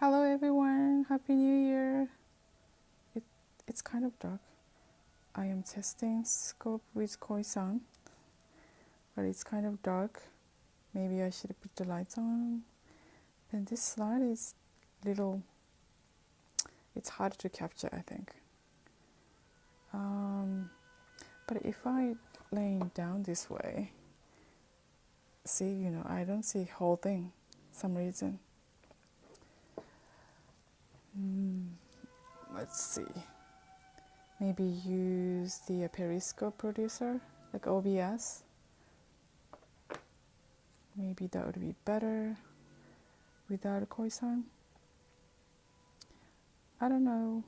Hello everyone, Happy New Year. It's kind of dark. I am testing scope with Koi-san, but it's kind of dark. Maybe I should put the lights on. And this slide is it's hard to capture, I think. But if I laying down this way, see, I don't see whole thing, some reason. Let's see. Maybe use the Periscope producer, like OBS. Maybe that would be better without Koi-san. I don't know.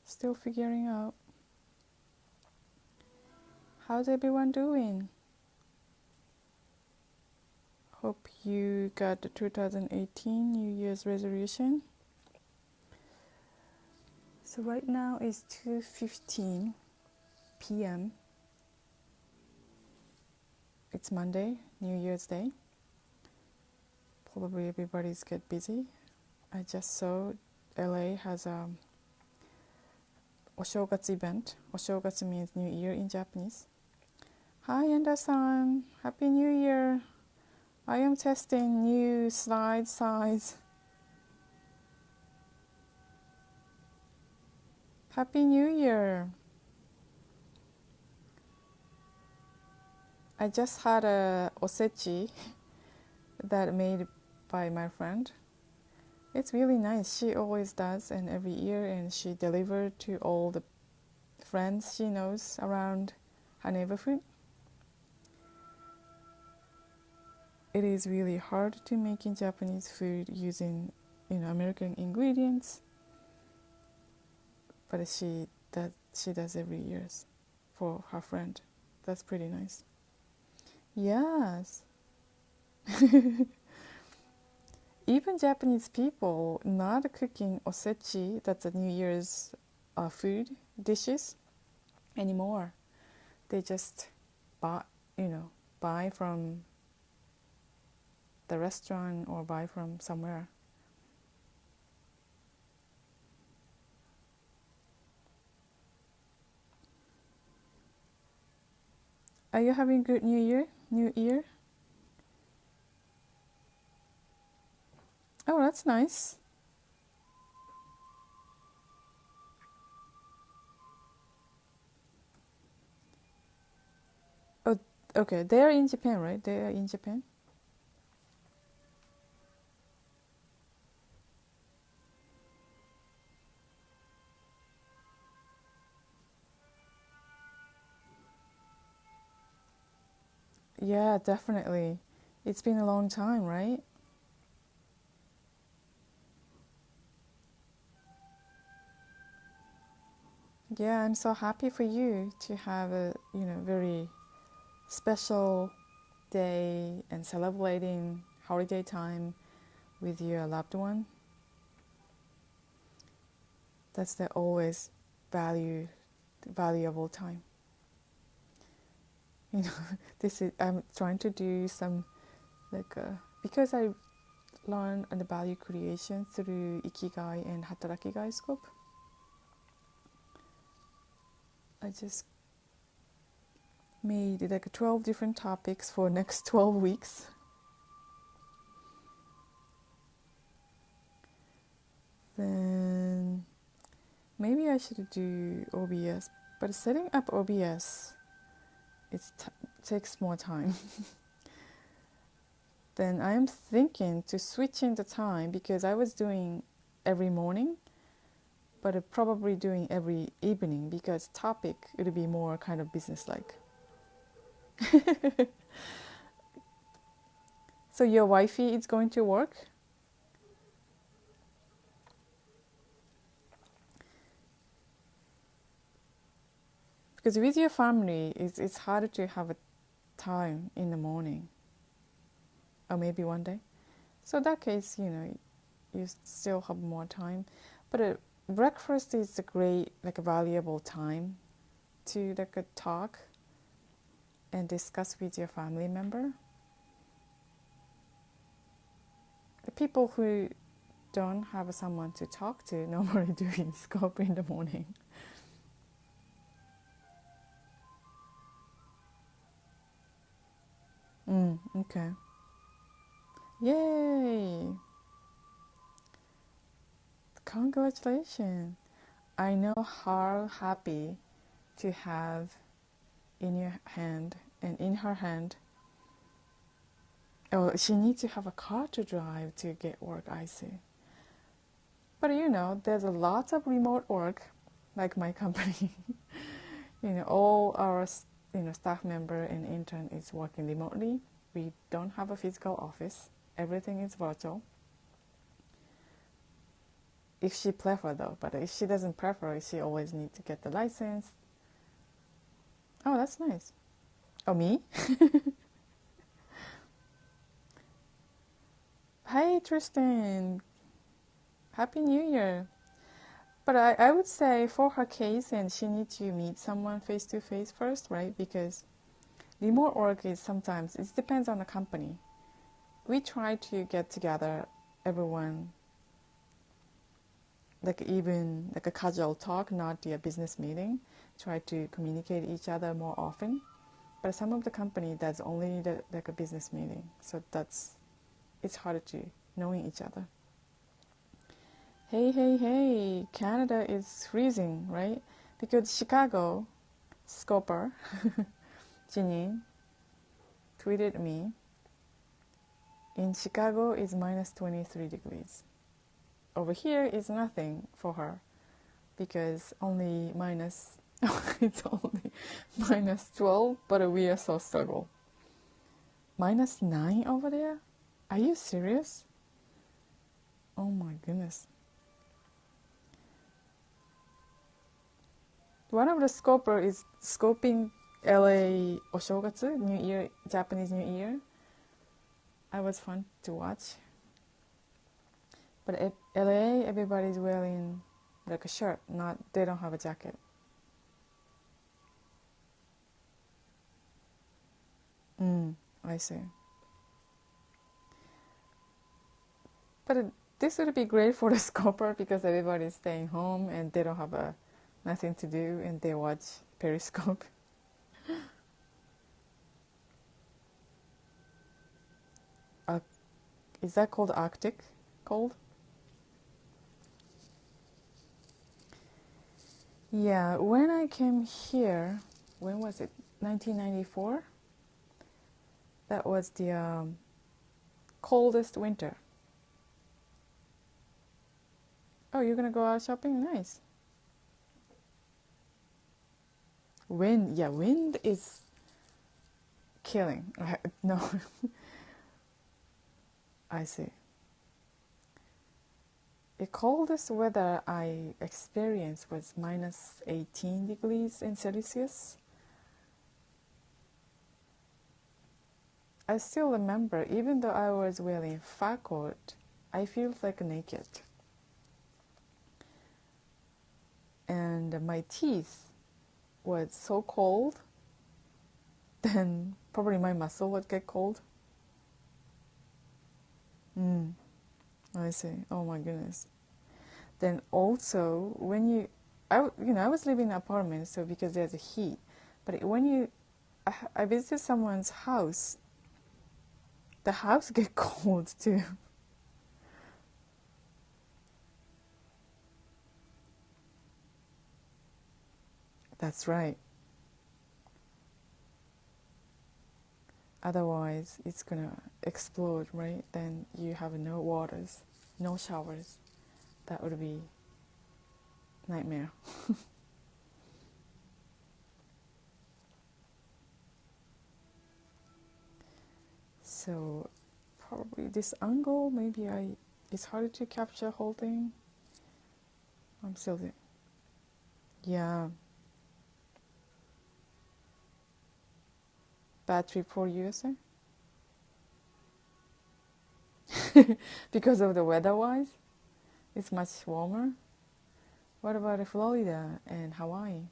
Still figuring out. How's everyone doing? Hope you got the 2018 New Year's resolution. So right now it's 2:15 p.m. It's Monday, New Year's Day. Probably everybody's get busy. I just saw LA has a Oshogatsu event. Oshogatsu means New Year in Japanese. Hi Enda-san, Happy New Year. I am testing new slide size. Happy New Year. I just had a osechi that made by my friend. It's really nice. She always does, and every year, and she delivered to all the friends she knows around her neighborhood. It is really hard to make in Japanese food using, American ingredients, but she does every year for her friend. That's pretty nice. Yes. Even Japanese people not cooking osechi, that's a New Year's food dishes anymore. They just buy from the restaurant or buy from somewhere. Are you having good New Year? Oh, that's nice. Oh, okay. They are in Japan, right? They are in Japan. Yeah, definitely. It's been a long time, right? Yeah, I'm so happy for you to have a, very special day and celebrating holiday time with your loved one. That's the always valuable time. I'm trying to do some because I learned the value creation through Ikigai and Hatarakigai scope. I just made 12 different topics for next 12 weeks. Then maybe I should do OBS, but setting up OBS takes more time. Then I am thinking to switch in the time because I was doing every morning, but probably doing every evening because topic it'll be more kind of business-like. So your wifey is going to work? Because with your family, it's harder to have a time in the morning. Or maybe one day. So in that case, you still have more time. But breakfast is a great, a valuable time to talk and discuss with your family member. The people who don't have someone to talk to, normally doing scope in the morning. Okay. Yay! Congratulations! I know how happy to have in your hand and in her hand. Oh, she needs to have a car to drive to get work, I see. But you know, there's a lot of remote work, like my company. You know, all our staff member and intern is working remotely. We don't have a physical office. Everything is virtual. If she prefer though, but if she doesn't prefer, she always needs to get the license. Oh, that's nice. Oh, me? Hey, Tristan. Happy New Year. But I would say for her case, and she needs to meet someone face to face first, right? Because remote work is sometimes, it depends on the company. We try to get together, everyone, like even like a casual talk, not a business meeting. Try to communicate each other more often. But some of the company, that's only like a business meeting. So it's harder to knowing each other. Hey, hey, hey, Canada is freezing, right? Because Chicago, Scoper, Jinin, tweeted me, in Chicago is minus 23 degrees. Over here is nothing for her because only it's only minus 12, but we are so struggle. Minus 9 over there? Are you serious? Oh my goodness. One of the scoper is scoping LA Oshogatsu, New Year, Japanese New Year. It was fun to watch. But at LA, everybody's wearing like a shirt, they don't have a jacket. I see. But this would be great for the scoper because everybody's staying home and they don't have nothing to do and they watch Periscope. Is that called Arctic cold? Yeah, when I came here, when was it? 1994? That was the coldest winter. Oh, you're gonna go out shopping? Nice. Wind, yeah, wind is killing. No, I see. The coldest weather I experienced was minus 18 degrees in Celsius. I still remember, even though I was wearing fur coat, I feel like naked. And my teeth was so cold, then probably my muscle would get cold. I see. Oh my goodness. Then also when I was living in an apartment, so because there's a heat. But when I visited someone's house, the house get cold too. That's right. Otherwise, it's gonna explode, right? Then you have no waters, no showers. That would be nightmare. So probably this angle, maybe it's harder to capture whole thing. I'm still there. Yeah. Bad trip for USA? Because of the weather-wise? It's much warmer. What about Florida and Hawaii?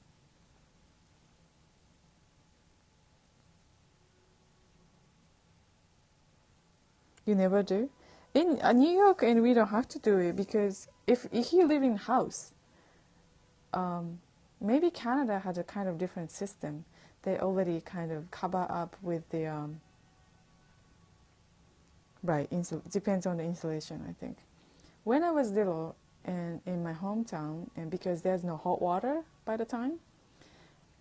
You never do? In New York, and we don't have to do it because if you live in house, maybe Canada had a kind of different system. They already kind of cover up with the right. Depends on the insulation, I think. When I was little and in my hometown, and because there's no hot water by the time,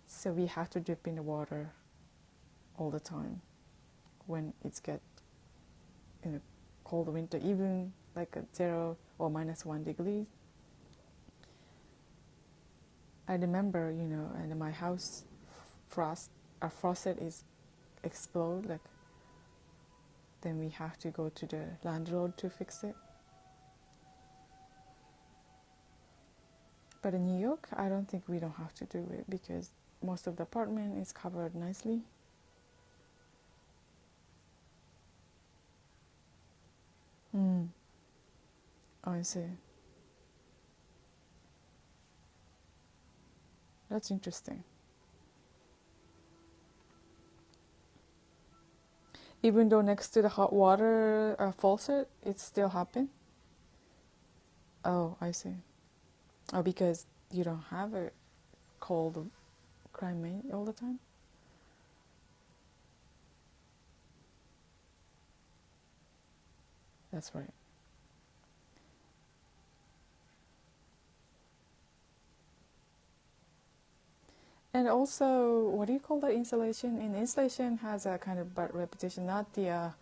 so we have to dip in the water all the time when it's get in a cold winter, even like a 0 or -1 degrees. I remember, and my house our faucet is explode, like then we have to go to the landlord to fix it. But in New York, I don't think we don't have to do it because most of the apartment is covered nicely. I see. That's interesting. Even though next to the hot water faucet, it still happen? Oh, I see. Oh, because you don't have a cold climate all the time? That's right. And also, what do you call that insulation? And insulation has a kind of bad reputation, not the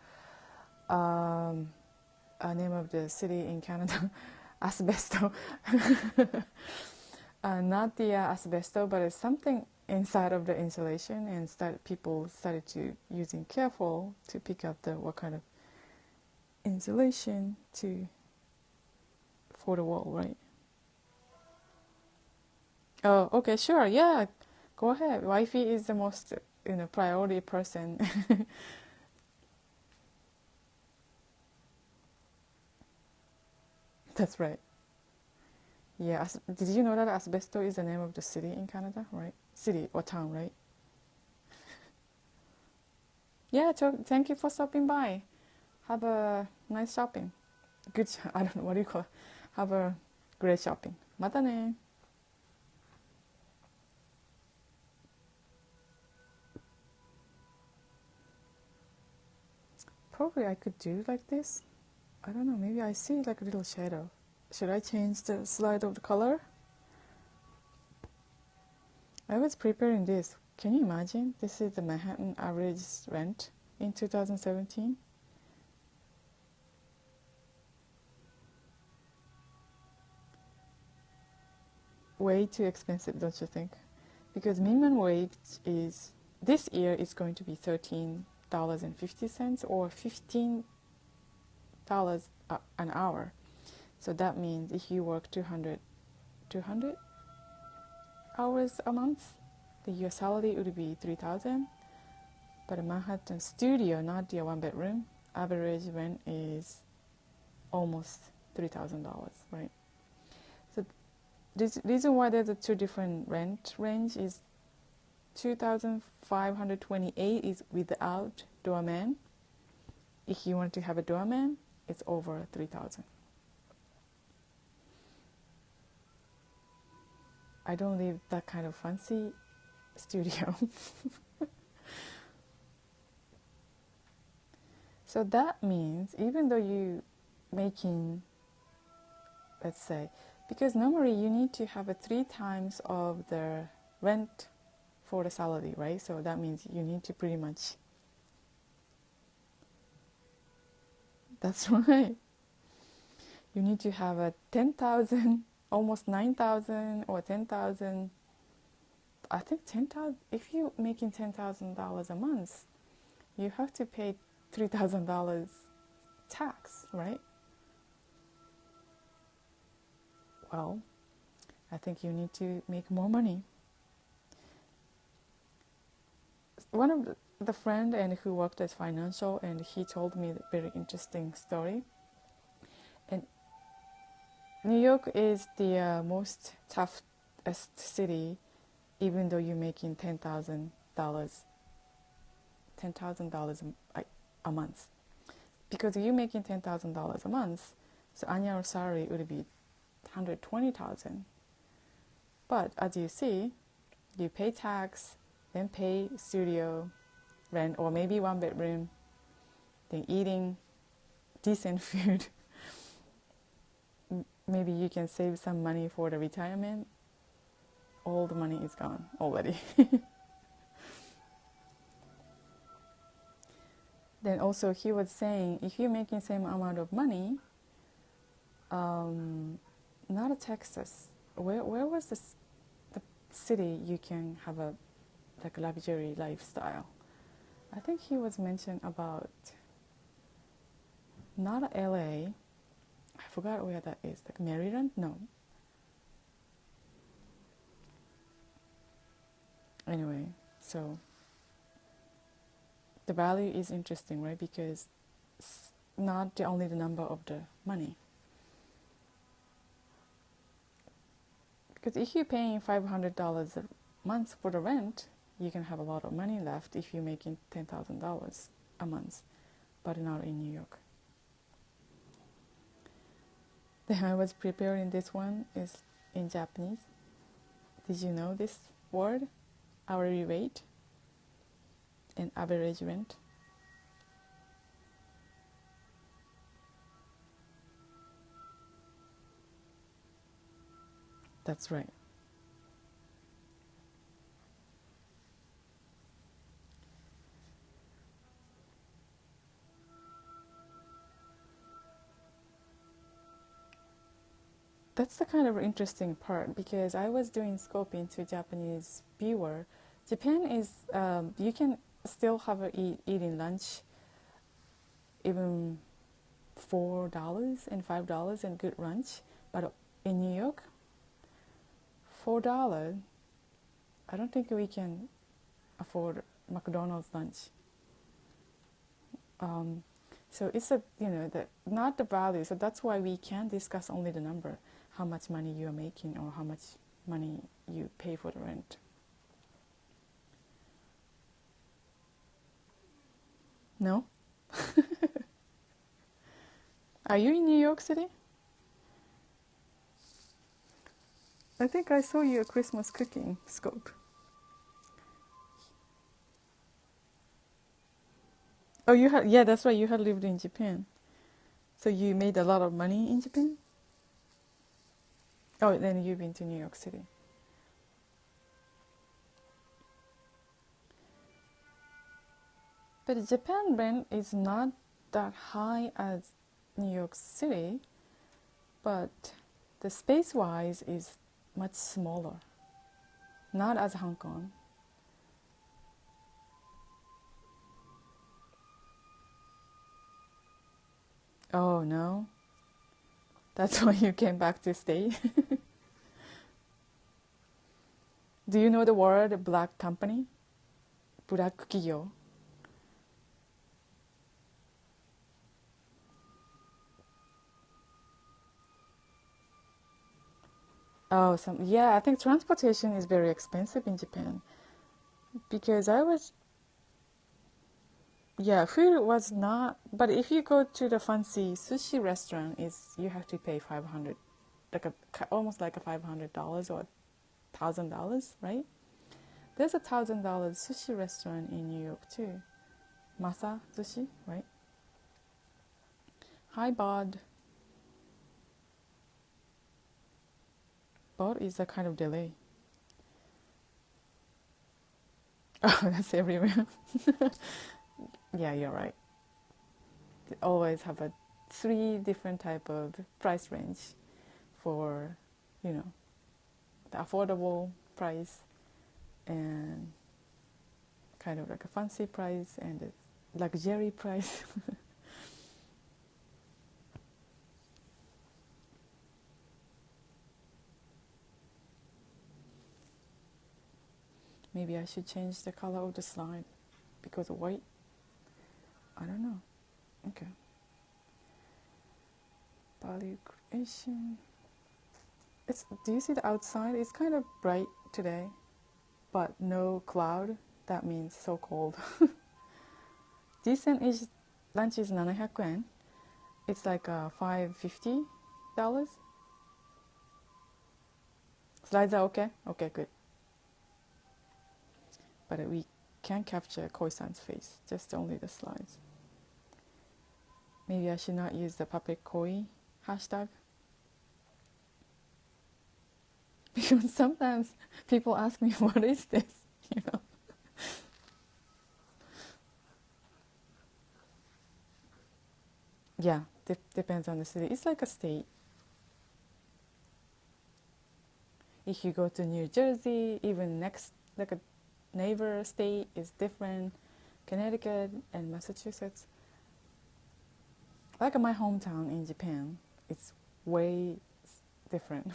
name of the city in Canada, asbesto. Not the asbesto, but it's something inside of the insulation, and people started to using careful to pick up what kind of insulation for the wall, right? Oh, okay, sure, yeah, go ahead. Wifey is the most priority person. That's right. Yeah, did you know that Asbesto is the name of the city in Canada, right? City or town, right? Yeah, thank you for stopping by. Have a nice shopping. I don't know, what do you call it? Have a great shopping. Mata ne. Probably I could do like this. I don't know, maybe I see like a little shadow. Should I change the slide of the color? I was preparing this. Can you imagine? This is the Manhattan average rent in 2017. Way too expensive, don't you think? Because minimum wage this year is going to be $13.50 or $15 an hour. So that means if you work 200 hours a month, your salary would be $3,000. But a Manhattan studio, not the one bedroom, average rent is almost $3,000, right? So the reason why there's a two different rent range is 2,528 is without doorman. If you want to have a doorman, it's over 3,000. I don't live that kind of fancy studio. So that means even though you making, let's say, because normally you need to have a 3 times of the rent for the salary, right? So that means you need to pretty much. That's right. You need to have a 10,000, almost 9,000 or 10,000. I think 10,000. If you're making $10,000 a month, you have to pay $3,000 tax, right? Well, I think you need to make more money. One of the friend and who worked as financial, and he told me a very interesting story. And New York is the most toughest city, even though you're making $10,000 a month. because you're making $10,000 a month, so annual salary would be 120,000. But as you see, you pay tax, then pay studio rent, or maybe one bedroom, then eating decent food. Maybe you can save some money for the retirement. All the money is gone already. Then also he was saying, if you're making same amount of money, not a Texas. Where was the city you can have a like luxury lifestyle? I think he was mentioned about not LA. I forgot where that is. Like Maryland? No. Anyway, so the value is interesting, right? Because it's not only the number of the money. Because if you're paying $500 a month for the rent, you can have a lot of money left if you're making $10,000 a month, but not in New York. Then I was preparing this one is in Japanese. Did you know this word? Hourly rate and average rent. That's right. That's the kind of interesting part, because I was doing scoping to Japanese viewer. Japan is, you can still have eating lunch even $4 and $5 and good lunch, but in New York, $4, I don't think we can afford McDonald's lunch. So it's not the value. So that's why we can't discuss only the number, how much money you are making or how much money you pay for the rent. No? Are you in New York City? I think I saw your Christmas cooking scope. Oh, yeah, that's right, you had lived in Japan. So you made a lot of money in Japan? Oh, then you've been to New York City. But Japan rent is not that high as New York City, but the space-wise is much smaller. Not as Hong Kong. Oh, no? That's why you came back to stay? Do you know the word black company? Black 企業? Oh, I think transportation is very expensive in Japan. Because food was not, but if you go to the fancy sushi restaurant, you have to pay 500, almost like a $500 or $1,000, right? There's a $1,000 sushi restaurant in New York too. Masa Sushi, right? Hi, Bod. Bod is a kind of delay. Oh, that's everywhere. Yeah, you're right. They always have 3 different type of price range for, the affordable price and kind of like a fancy price and a luxury price. Maybe I should change the color of the slide because of white. I don't know. Okay. Value creation. Do you see the outside? It's kind of bright today, but no cloud. That means so cold. Decent is lunch is 700 yen. It's like $550. Slides are okay? Okay, good. But we can't capture Koi-san's face, just only the slides. Maybe I should not use the puppet Koi hashtag. Because sometimes people ask me, what is this? You know? Yeah, depends on the city. It's like a state. If you go to New Jersey, even next, like a neighbor state is different. Connecticut and Massachusetts. Like my hometown in Japan, it's way different.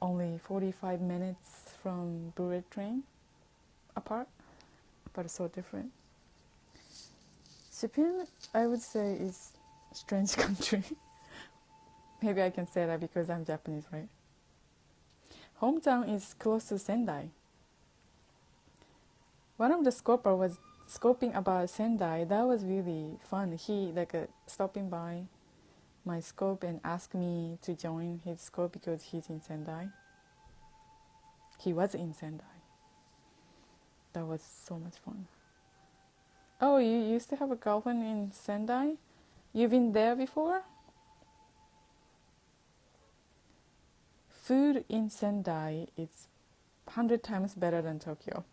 Only 45 minutes from bullet train apart, but it's so different. Japan, I would say, is a strange country. Maybe I can say that because I'm Japanese, right? Hometown is close to Sendai. One of the scoper was scoping about Sendai. That was really fun. He stopping by my scope and asked me to join his scope because he's in Sendai. He was in Sendai. That was so much fun. Oh, you used to have a girlfriend in Sendai? You've been there before? Food in Sendai is 100 times better than Tokyo.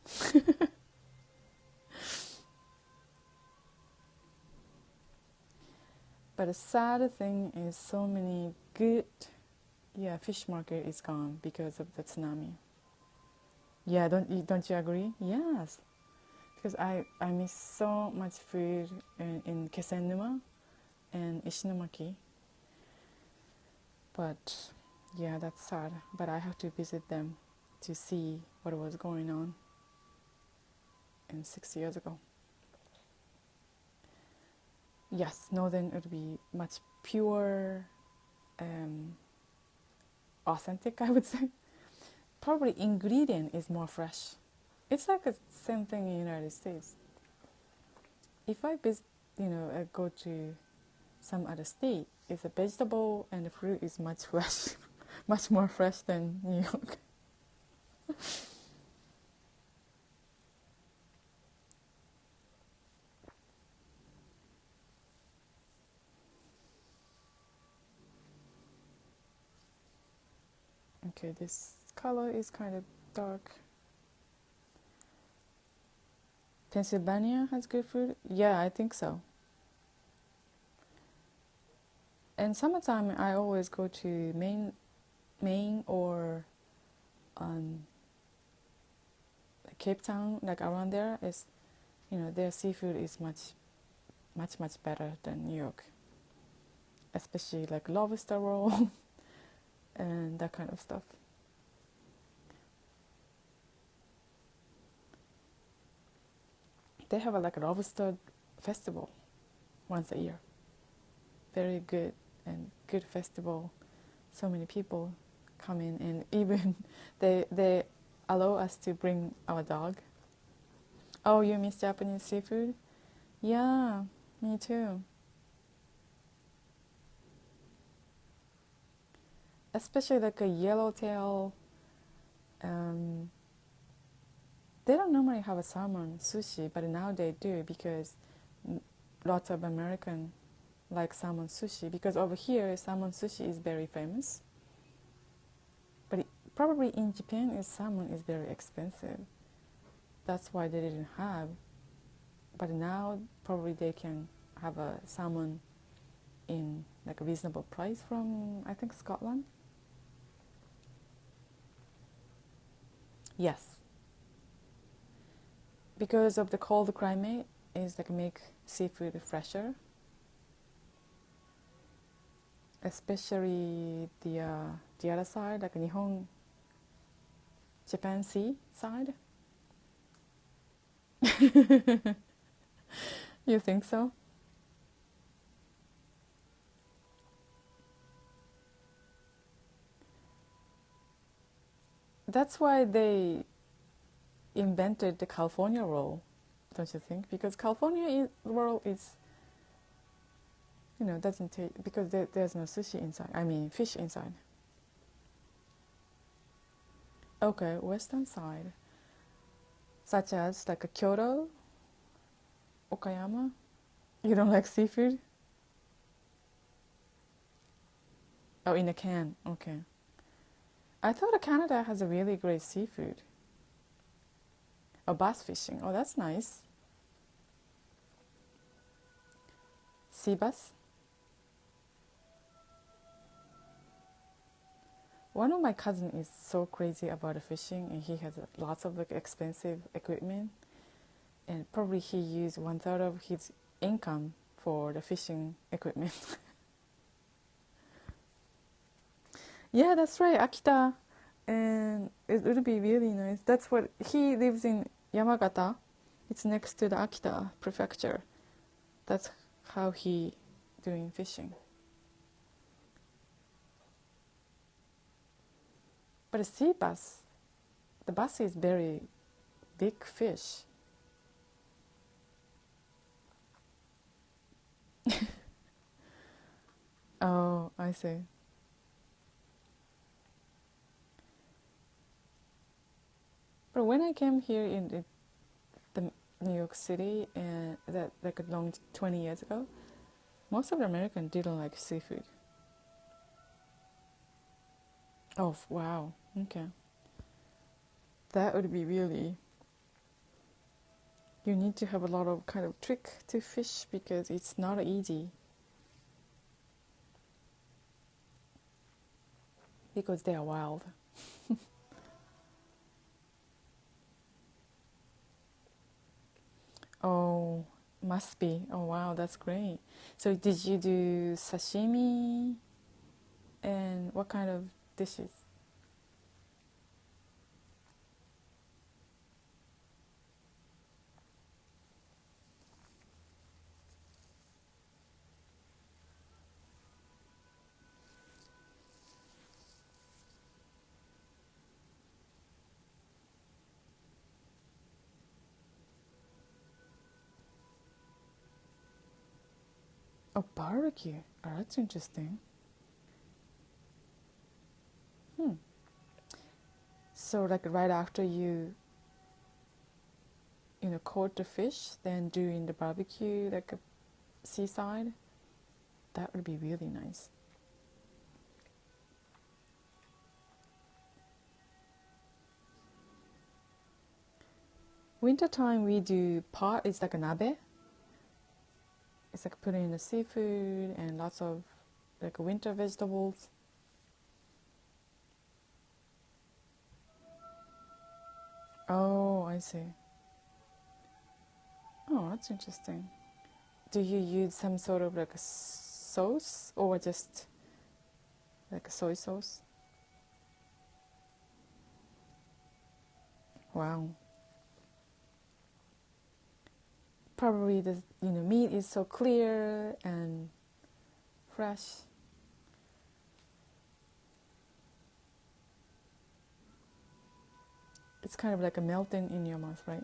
But the sad thing is so many good fish market is gone because of the tsunami. Yeah, don't you agree? Yes. Because I miss so much food in Kesennuma and Ishinomaki. But yeah, that's sad. But I have to visit them to see what was going on 6 years ago. Yes, northern would be much pure, authentic, I would say. Probably ingredient is more fresh. It's like the same thing in the United States. If I go to some other state, if the vegetable and the fruit is much fresh, much more fresh than New York. Okay, this color is kind of dark. Pennsylvania has good food? Yeah, I think so. And summertime, I always go to Maine or Cape Town, like around there. Is their seafood is much better than New York, especially like lobster roll and that kind of stuff. They have a lobster festival once a year. Very good and good festival. So many people come in, and even they allow us to bring our dog. Oh, you miss Japanese seafood? Yeah, me too. Especially like a yellowtail. They don't normally have a salmon sushi, but now they do because lots of American like salmon sushi, because over here salmon sushi is very famous. But probably in Japan, salmon is very expensive. That's why they didn't have. But now probably they can have a salmon in like a reasonable price from, I think, Scotland. Yes. Because of the cold climate, is like make seafood fresher. Especially the other side, like Nihon, Japan Sea side. You think so? That's why they invented the California roll. don't you think? Because California world is, doesn't take, because there's no sushi inside. I mean, fish inside. Okay, western side, such as like a Kyoto, Okayama. You don't like seafood? Oh, in a can. Okay. I thought Canada has a really great seafood. Oh, bass fishing. Oh, that's nice. Sea bass. One of my cousins is so crazy about the fishing, and he has lots of like expensive equipment, and probably he used 1/3 of his income for the fishing equipment. Yeah, that's right, Akita, and it would be really nice. That's what he lives in, Yamagata. It's next to the Akita prefecture. That's how he doing fishing. But a sea bass, the bass is very big fish. Oh, I see. But when I came here in the New York City, and that like a long 20 years ago, most of the Americans didn't like seafood. Oh, wow. Okay. That would be really, you need to have a lot of kind of trick to fish because it's not easy. Because they are wild. Oh, must be. Oh, wow, that's great. So did you do sashimi? And what kind of dishes? Oh, barbecue. Oh, that's interesting. Hmm. So like right after caught the fish, then doing the barbecue like a seaside, that would be really nice. Wintertime we do pot. It's like a nabe. It's like putting in the seafood and lots of like winter vegetables. Oh, I see. Oh, that's interesting. Do you use some sort of like a sauce or just like a soy sauce? Wow. Probably the meat is so clear and fresh. It's kind of like a melting in your mouth, right?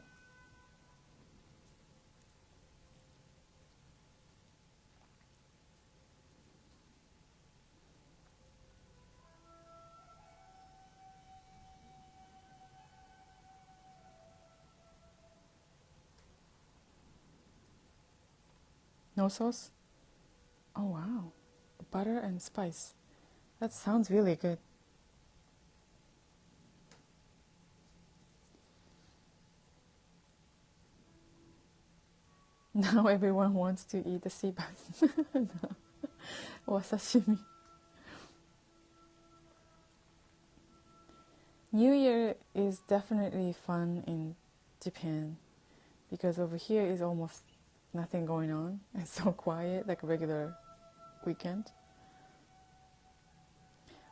No sauce? Oh wow. Butter and spice. That sounds really good. Now everyone wants to eat the sea bass. Or sashimi. New Year is definitely fun in Japan because over here is almost nothing going on. It's so quiet, like a regular weekend.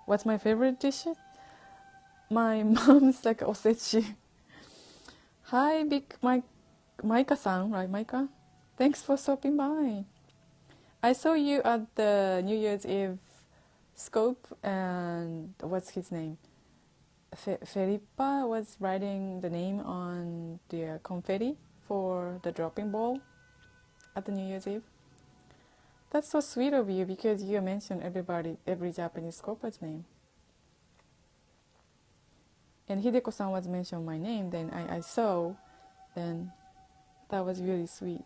What's my favorite dish? My mom's like osechi. Hi, big Mike, Maika-san, right, Maika? Thanks for stopping by. I saw you at the New Year's Eve scope, and what's his name? Felipa was writing the name on the confetti. for the dropping ball at the New Year's Eve. That's so sweet of you because you mentioned every Japanese couple's name. And Hideko-san was mentioned my name, then I saw, then that was really sweet.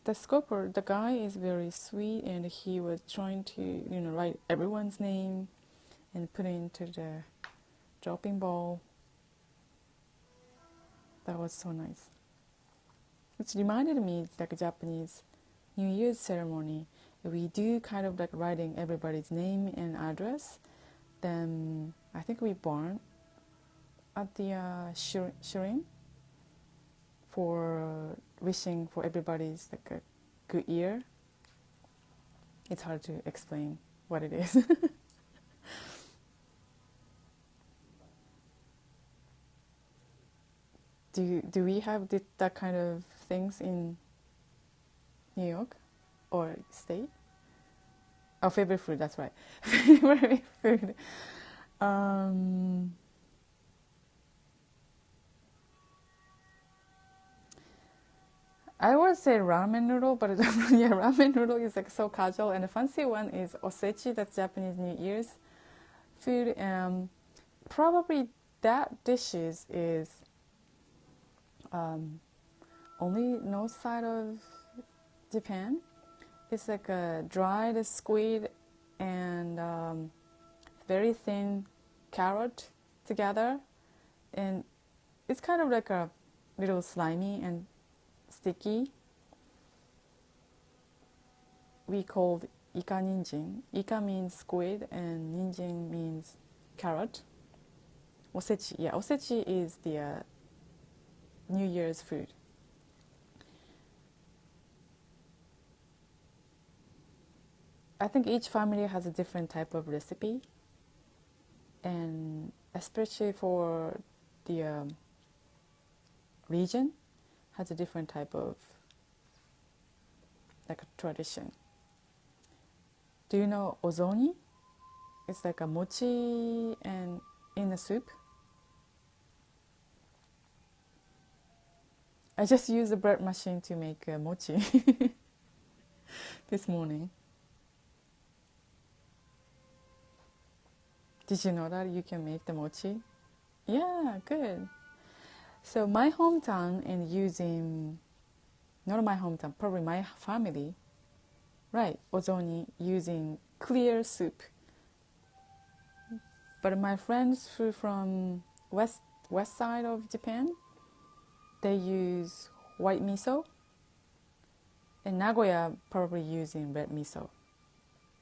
The sculptor, the guy is very sweet, and he was trying to, write everyone's name and put it into the dropping ball. That was so nice. It reminded me like a Japanese New Year's ceremony. We do kind of like writing everybody's name and address. Then I think we burn at the shrine for wishing for everybody's like a good year. It's hard to explain what it is. Do we have that kind of things in New York or state? Oh, favorite food, that's right. Favorite food. I would say ramen noodle, but yeah, ramen noodle is like so casual. And the fancy one is osechi, that's Japanese New Year's food. Probably that dishes is only north side of Japan. It's like a dried squid and very thin carrot together, and it's kind of like a little slimy and sticky. We called ika ninjin. Ika means squid and ninjin means carrot. Osechi, yeah, osechi is the New Year's food. I think each family has a different type of recipe, and especially for the region has a different type of like a tradition. Do you know ozoni? It's like a mochi and in a soup. I just used the bread machine to make mochi this morning. Did you know that you can make the mochi? Yeah, good. So my hometown and using, not my hometown, probably my family, right, ozoni using clear soup. But my friends who from west side of Japan, they use white miso. In Nagoya, probably using red miso,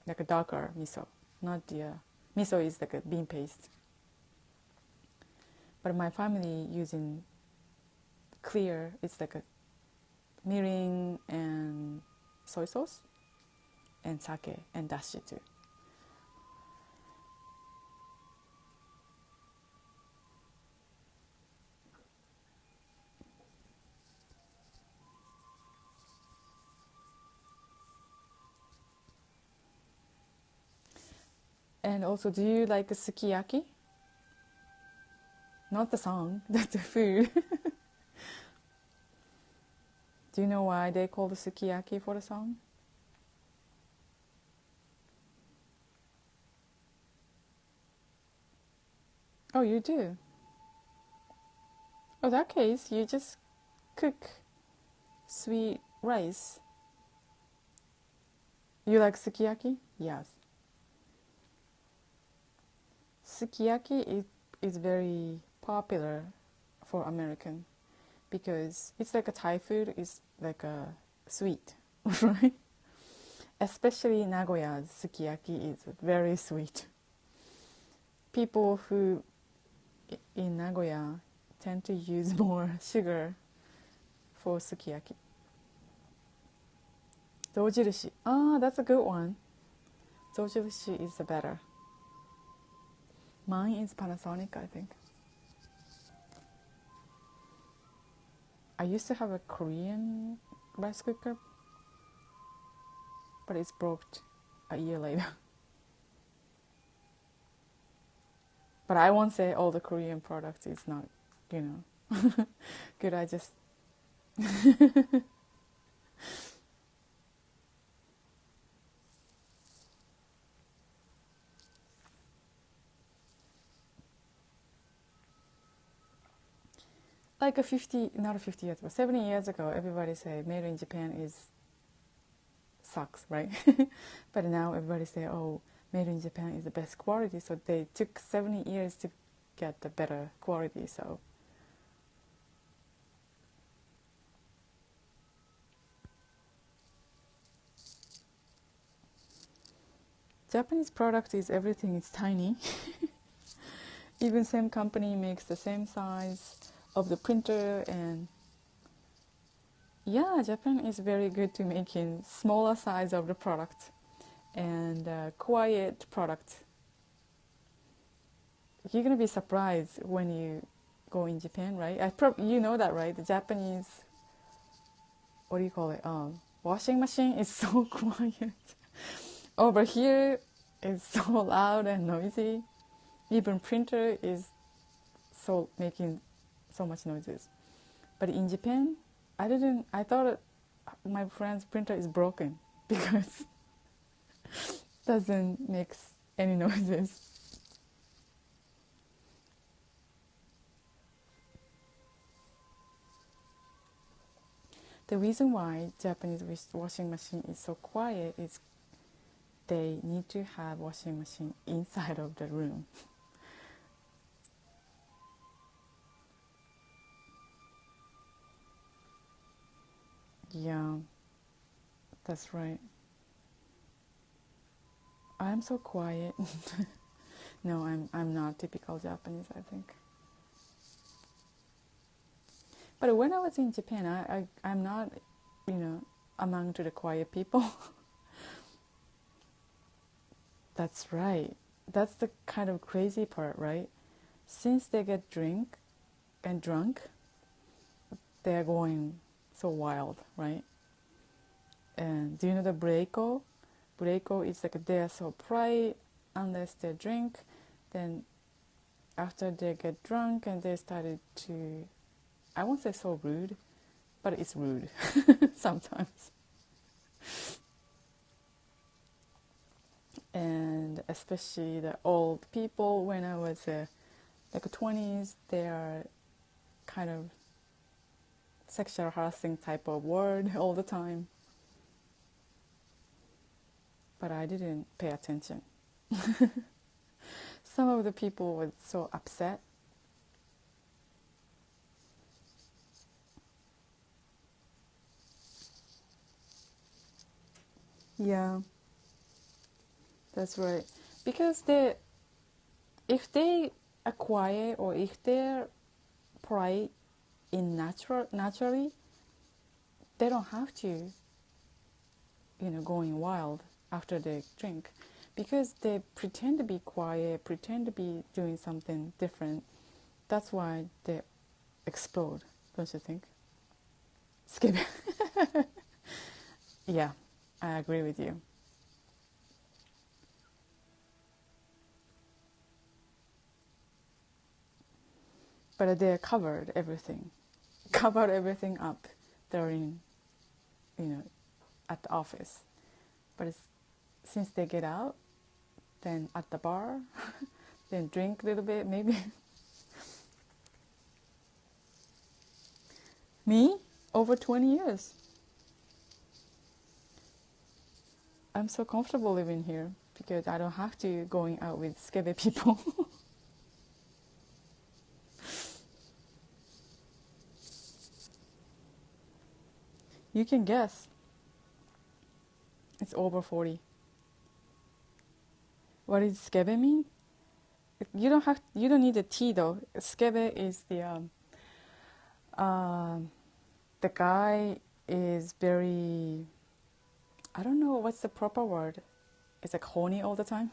like a darker miso, not the miso is like a bean paste. But my family using clear, it's like a mirin and soy sauce and sake and dashi too. And also, do you like sukiyaki? Not the song, that's the food. Do you know why they call the sukiyaki for the song? Oh, you do? Oh, that case, you just cook sweet rice. You like sukiyaki? Yes. Sukiyaki is very popular for American because it's like a Thai food, it's like a sweet, right? Especially Nagoya's sukiyaki is very sweet. People who in Nagoya tend to use more sugar for sukiyaki. Zojirushi. Ah, that's a good one. Zojirushi is the better. Mine is Panasonic, I think. I used to have a Korean rice cooker, but it's broke a year later. But I won't say all the Korean products is not, you know, good. I just like a 50, not a 50 years, but 70 years ago, everybody say made in Japan is sucks, right? But now everybody say, oh, made in Japan is the best quality. So they took 70 years to get the better quality. So Japanese product is everything is tiny. Even same company makes the same size of the printer, and yeah, Japan is very good to making smaller size of the product and quiet product. You're gonna be surprised when you go in Japan, right? You know that, right? The Japanese, what do you call it? Washing machine is so quiet. Over here, it's so loud and noisy. Even printer is so making so much noises. But in Japan, I thought my friend's printer is broken because doesn't make any noises. The reason why Japanese washing machine is so quiet is they need to have washing machine inside of the room. Yeah, that's right. I'm so quiet. No, I'm not typical Japanese, I think. But when I was in Japan, I'm not, you know, among to the quiet people. That's right. That's the kind of crazy part, right? Since they get drunk, they're going so wild, right? And do you know the Breiko? Breiko is like they're so polite unless they drink. Then after they get drunk and they started to, I won't say so rude, but it's rude sometimes. And especially the old people, when I was like 20s, they are kind of sexual harassing type of word all the time. But I didn't pay attention. Some of the people were so upset. Yeah, that's right. Because if they acquire or if they're polite in naturally, they don't have to, you know, going wild after they drink, because they pretend to be quiet, pretend to be doing something different. That's why they explode, don't you think? Skip. Yeah, I agree with you. But they covered everything, covered everything up during, you know, at the office. But since they get out, then at the bar, then drink a little bit, maybe. Me? Over 20 years. I'm so comfortable living here because I don't have to going out with scary people. You can guess. It's over 40. What does skebe mean? You don't need a T though. Skebe is the guy is very, I don't know what's the proper word. It's like horny all the time.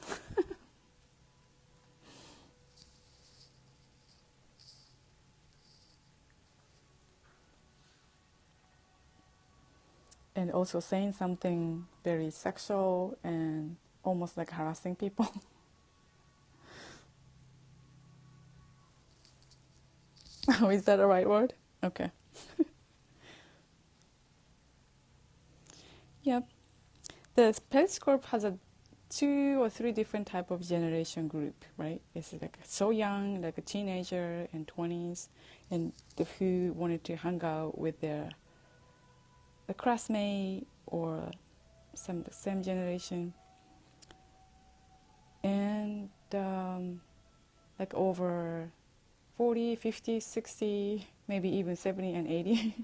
And also saying something very sexual and almost like harassing people. Oh, is that the right word? Okay. Yep. The Periscope has a 2 or 3 different type of generation group, right? It's like so young, like a teenager and 20s, and who wanted to hang out with their the classmate or some the same generation, and like over 40, 50, 60, maybe even 70 and 80.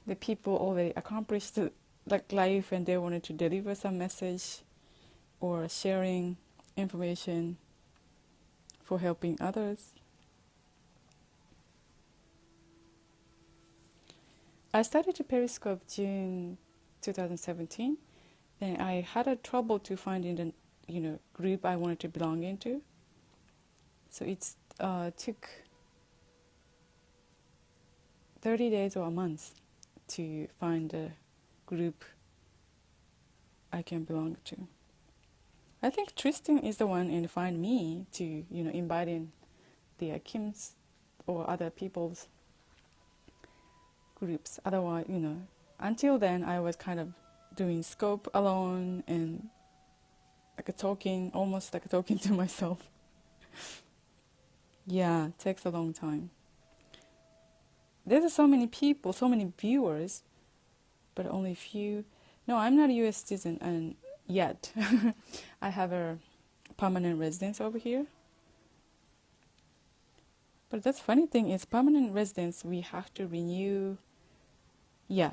The people already accomplished like life, and they wanted to deliver some message or sharing information for helping others. I started to Periscope June 2017, and I had a trouble to find in the group I wanted to belong into. So it took 30 days or a month to find a group I can belong to. I think Tristan is the one and find me to invite in the Kim's or other people's groups. Otherwise, until then I was kind of doing scope alone and almost like talking to myself. Yeah, it takes a long time. There's so many people, so many viewers, but only few. No, I'm not a U.S. citizen and yet. I have a permanent residence over here. But that's funny thing is permanent residence we have to renew. Yeah,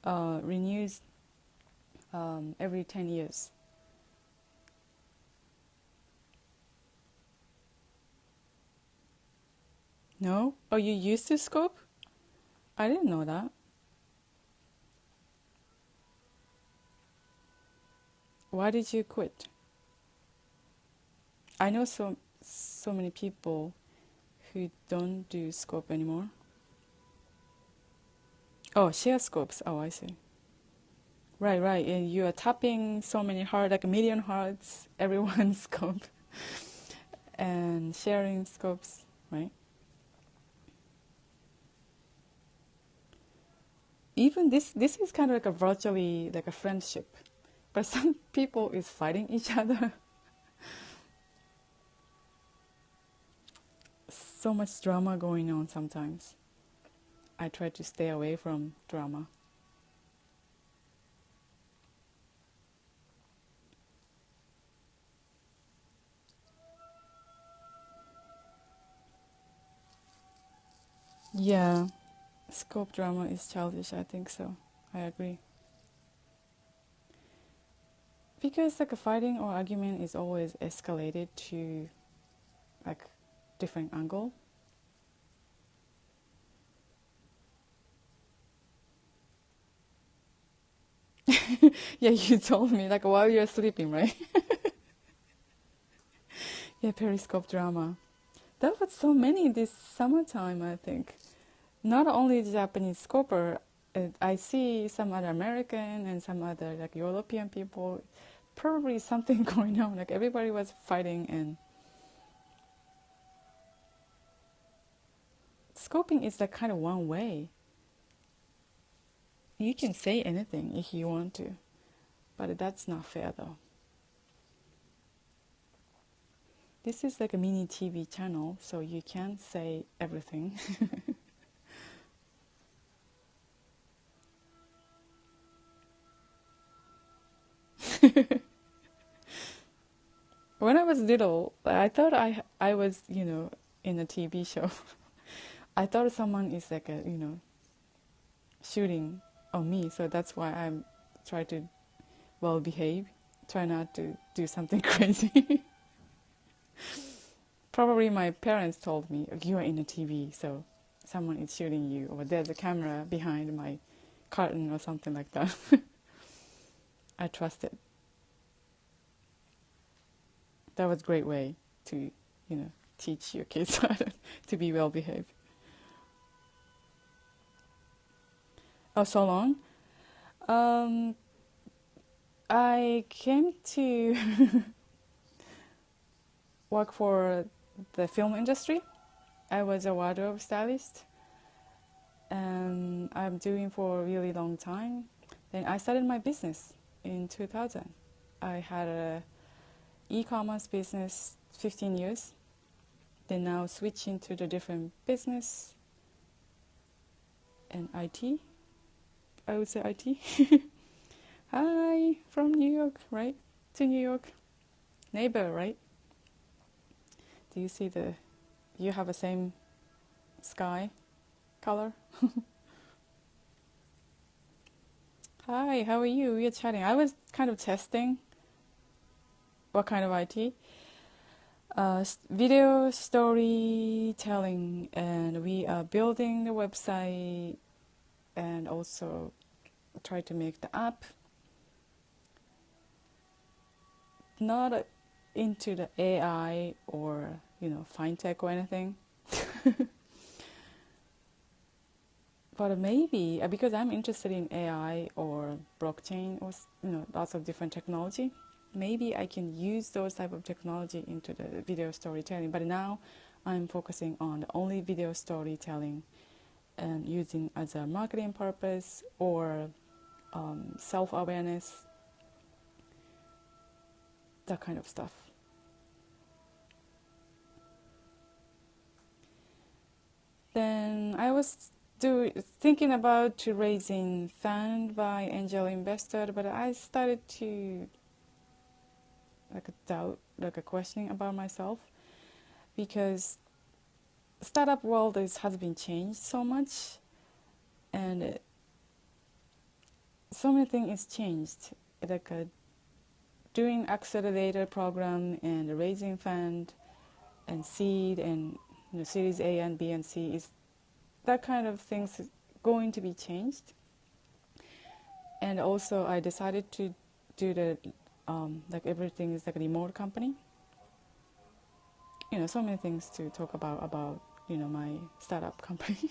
renews every 10 years. No? Oh, you used to scope? I didn't know that. Why did you quit? I know so many people who don't do scope anymore. Oh, share scopes. Oh, I see. Right. And you are tapping so many hearts, like a million hearts, everyone's scope, and sharing scopes, right? Even this is kind of like a virtually like a friendship, but some people is fighting each other. So much drama going on sometimes. I try to stay away from drama. Yeah, scope drama is childish, I think so. I agree. Because like a fighting or argument is always escalated to like different angle. Yeah, you told me like while you're sleeping, right? Yeah, Periscope drama. There was so many this summertime, I think. Not only the Japanese scoper, I see some other American and some other like European people. Probably something going on. Like everybody was fighting, and scoping is like kind of one way. You can say anything if you want to, but that's not fair though. This is like a mini TV channel, so you can't say everything. When I was little, I thought I was, in a TV show. I thought someone is like shooting on me, so that's why I'm try to well behave, try not to do something crazy. Probably my parents told me, you are in a TV, so someone is shooting you, or there's a camera behind my curtain or something like that. I trusted. That was a great way to, teach your kids to be well behaved. Oh, so long? Um, I came to work for the film industry I was a wardrobe stylist, and I'm doing for a really long time. Then I started my business in 2000. I had a e-commerce business 15 years. Then now switching to the different business and IT. I would say IT. Hi, from New York, right? To New York. Neighbor, right? Do you see you have the same sky color? Hi, how are you? We are chatting. I was kind of testing what kind of IT. Video storytelling, and we are building the website and also try to make the app. Not into the AI or fintech or anything. But maybe because I'm interested in AI or blockchain or lots of different technology, maybe I can use those type of technology into the video storytelling. But now I'm focusing on the only video storytelling and using as a marketing purpose or self-awareness, that kind of stuff. Then I was thinking about raising fund by angel investor, but I started to doubt, questioning about myself, because startup world has been changed so much, and so many things changed. Doing accelerator program and raising fund and seed and series A and B and C, is that kind of things is going to be changed. And also I decided to do the everything is like a remote company. So many things to talk about my startup company.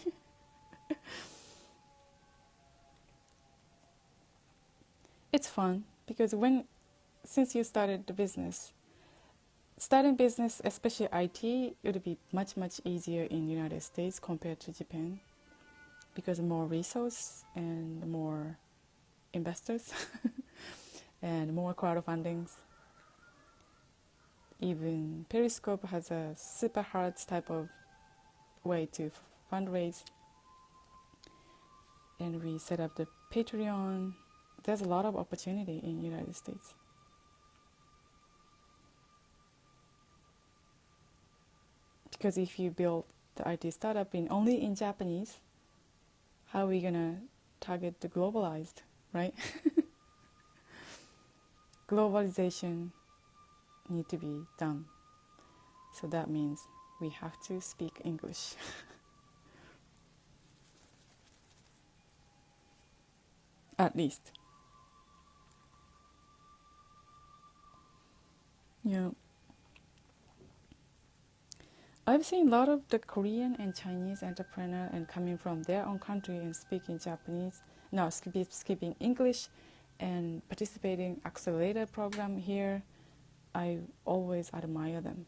It's fun because since you started the business, starting business, especially IT, it would be much easier in the United States compared to Japan, because more resource and more investors and more crowdfundings. Even Periscope has a super hard type of way to fundraise. And we set up the Patreon. There's a lot of opportunity in the United States. Because if you build the IT startup only in Japanese, how are we gonna target the globalized, right? Globalization need to be done. So that means we have to speak English. At least. Yeah. I've seen a lot of the Korean and Chinese entrepreneur and coming from their own country and speaking Japanese, speaking English and participating accelerator program here. I always admire them,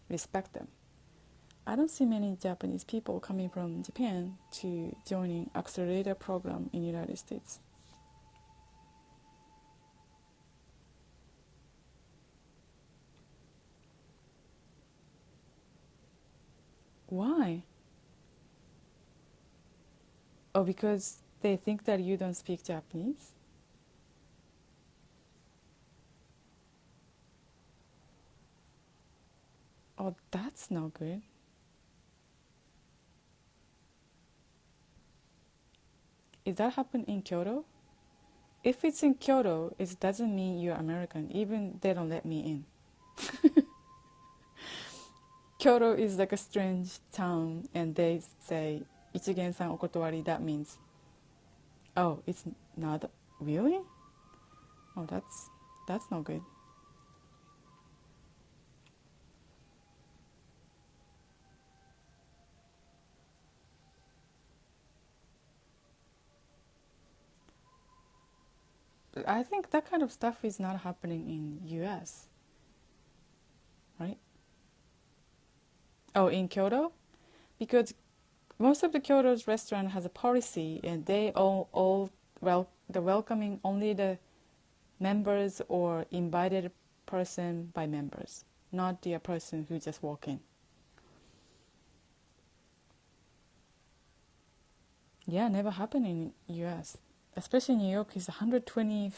respect them. I don't see many Japanese people coming from Japan to joining accelerator program in the United States. Why? Oh, because they think that you don't speak Japanese? Oh, that's no good. Is that happen in Kyoto? If it's in Kyoto, it doesn't mean you're American. Even they don't let me in. Kyoto is like a strange town, and they say Ichigen-san okotowari. That means, oh, it's not really. Oh, that's no good. I think that kind of stuff is not happening in US, right? Oh, in Kyoto? Because most of the Kyoto's restaurant has a policy, and they all well, the welcoming only the members or invited person by members, not the person who just walk in. Yeah, never happened in US. Especially New York is 120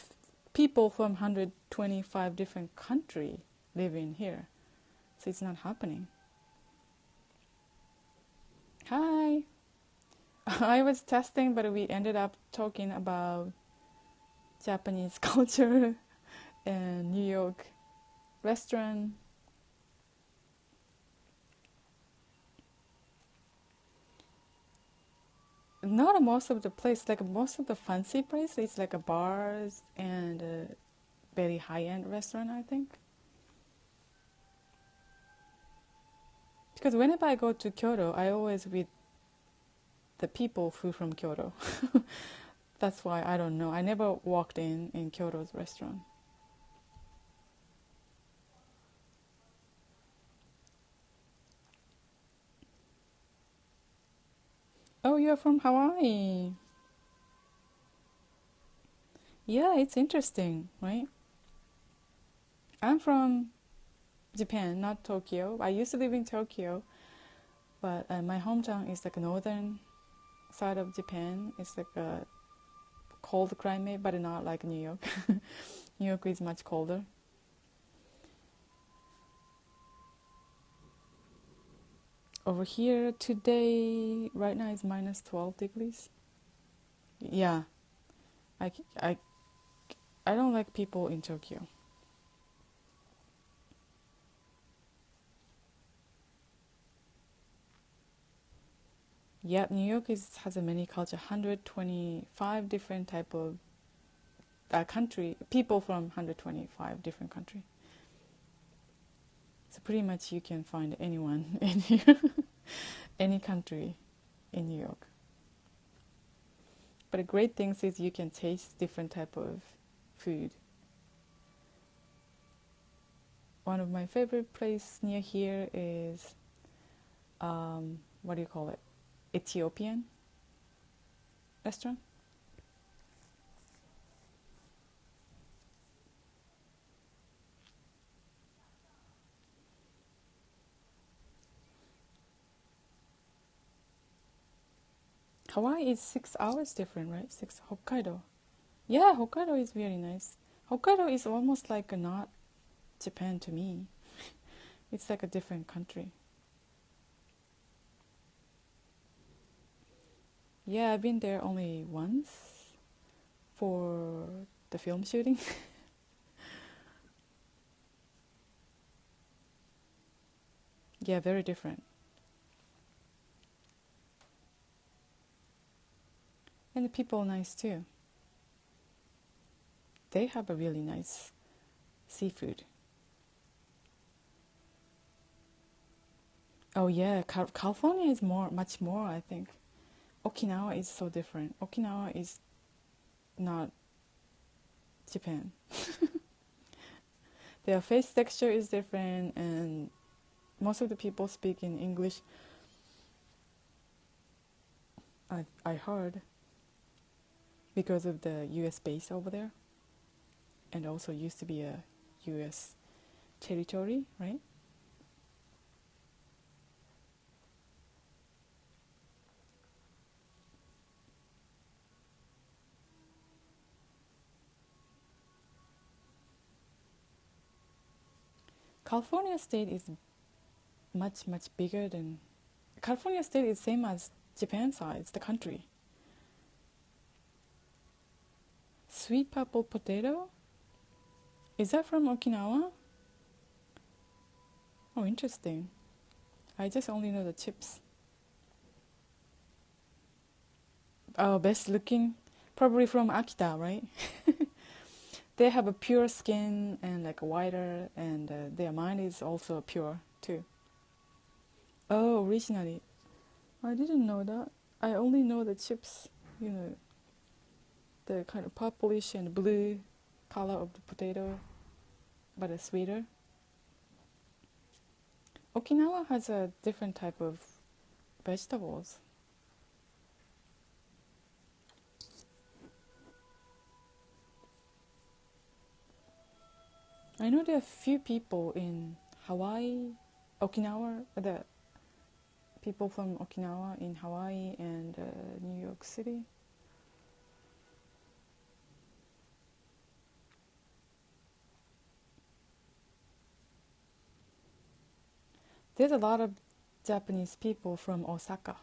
people from 125 different country living here. So it's not happening. Hi. I was testing, but we ended up talking about Japanese culture and New York restaurant. Not most of the place, like most of the fancy place, it's like a bars and a very high-end restaurant, I think. Because whenever I go to Kyoto, I always with the people who from Kyoto. That's why I don't know. I never walked in Kyoto's restaurant. Oh, you're from Hawaii. Yeah, it's interesting, right? I'm from Japan, not Tokyo. I used to live in Tokyo, but my hometown is like northern side of Japan. It's like a cold climate, but not like New York. New York is much colder. Over here today, right now it's minus 12 degrees. Yeah, I, I, I don't like people in Tokyo. Yeah, New York has a many culture, 125 different type of country, people from 125 different country. So pretty much you can find anyone in here, any country in New York. But the great thing is you can taste different type of food. One of my favorite place near here is, what do you call it? Ethiopian restaurant. Hawaii is 6 hours different, right? Six Hokkaido. Yeah, Hokkaido is very nice. Hokkaido is almost like a not Japan to me. It's like a different country. Yeah, I've been there only once for the film shooting. Yeah, very different. And the people are nice too. They have a really nice seafood. Oh yeah, California is much more, I think. Okinawa is so different. Okinawa is not Japan. Their face texture is different, and most of the people speak in English. I heard because of the US base over there, and also used to be a US territory, right? California state is much bigger than California state is same as Japan size, the country. Sweet purple potato? Is that from Okinawa? Oh, interesting. I just only know the chips. Oh, best looking? Probably from Akita, right? They have a pure skin and like whiter, and their mind is also pure too. Oh, originally. I didn't know that. I only know the chips, you know, the kind of purplish and blue color of the potato, but it's sweeter. Okinawa has a different type of vegetables. I know there are few people in Hawaii, Okinawa, the people from Okinawa in Hawaii and New York City. There's a lot of Japanese people from Osaka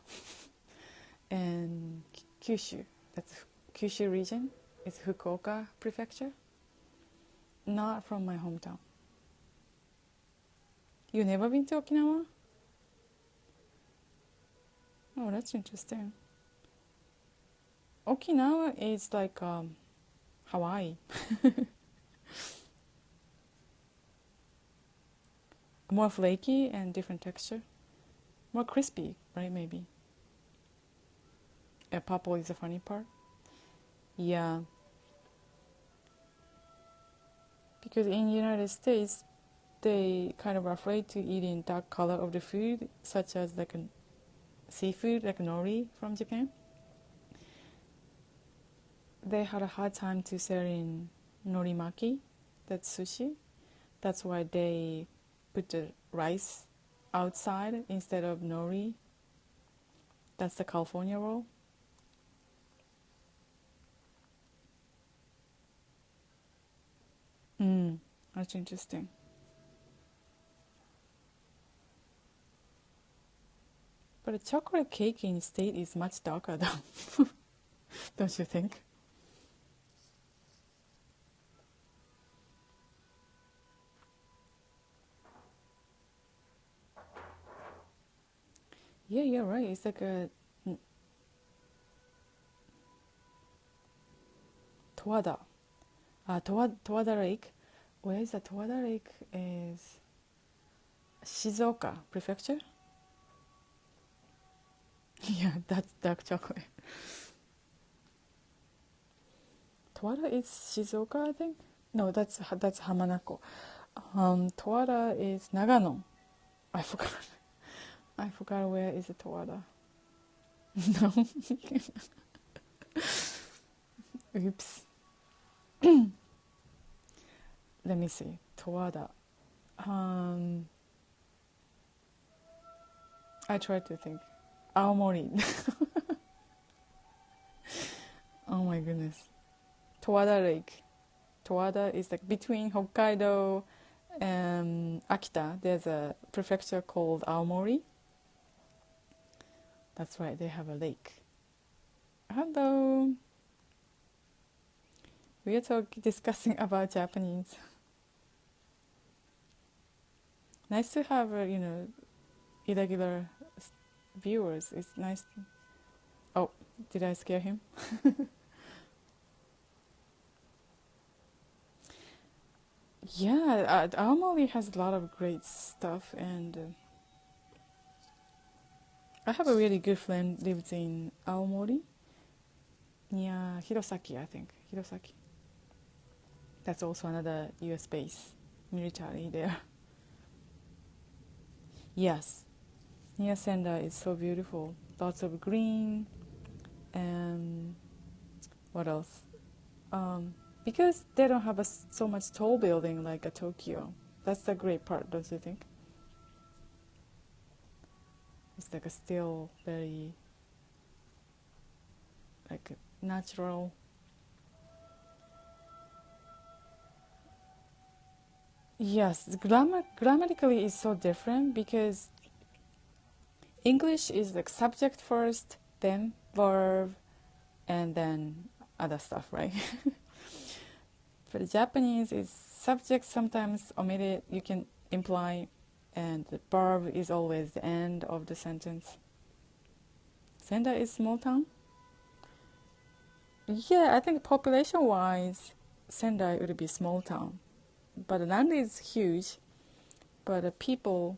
and Kyushu. That's Kyushu region. It's Fukuoka prefecture. Not from my hometown. You never been to Okinawa? Oh, that's interesting. Okinawa is like Hawaii. More flaky and different texture. More crispy, right? Maybe. Purple is the funny part. Yeah. Because in United States, they kind of are afraid to eat in dark color of the food, such as like a seafood, like nori from Japan. They had a hard time to sell in norimaki, that's sushi. That's why they put the rice outside instead of nori. That's the California roll. That's interesting. But a chocolate cake in state is much darker though. Don't you think? Yeah, you're right. It's like a Towada. Towada Lake. Where is that? Towada Lake is Shizuoka prefecture. Yeah, that's dark chocolate. Towada is Shizuoka, I think. No, that's Hamanako. Towada is Nagano. I forgot. I forgot where is the Towada. No. Oops. Let me see. Towada. I tried to think. Aomori. Oh my goodness. Towada Lake. Towada is like between Hokkaido and Akita. There's a prefecture called Aomori. That's right, they have a lake. Hello. We are discussing about Japanese. Nice to have, irregular viewers. It's nice. Oh, did I scare him? Yeah, Aomori has a lot of great stuff, and I have a really good friend lives in Aomori, near Hirosaki, I think. Hirosaki. That's also another US base, military there. Yes, near Sendai is so beautiful. Lots of green, and what else? Because they don't have so much tall building like a Tokyo. That's the great part, don't you think? It's like a still very like natural. Yes, grammatically is so different because English is like subject first, then verb, and then other stuff, right? But Japanese is subject sometimes omitted, you can imply, and the verb is always the end of the sentence. Sendai is small town? Yeah, I think population-wise, Sendai would be small town. But the land is huge, but the people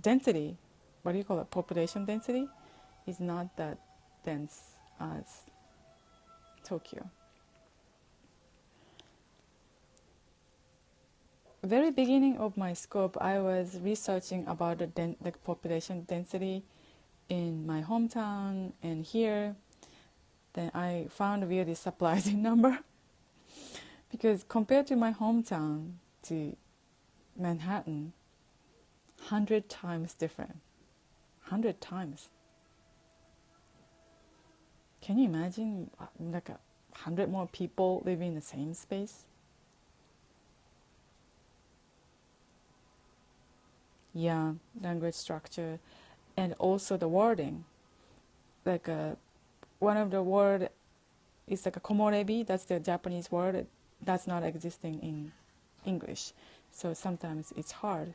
density, what do you call it, population density, is not that dense as Tokyo. very beginning of my scope, I was researching about the population density in my hometown and here. Then I found where this surprising number because compared to my hometown to Manhattan, 100 times different. 100 times. Can you imagine like 100 more people living in the same space? Yeah, language structure and also the wording. Like one of the word is like a komorebi, that's the Japanese word that's not existing in English. So sometimes it's hard.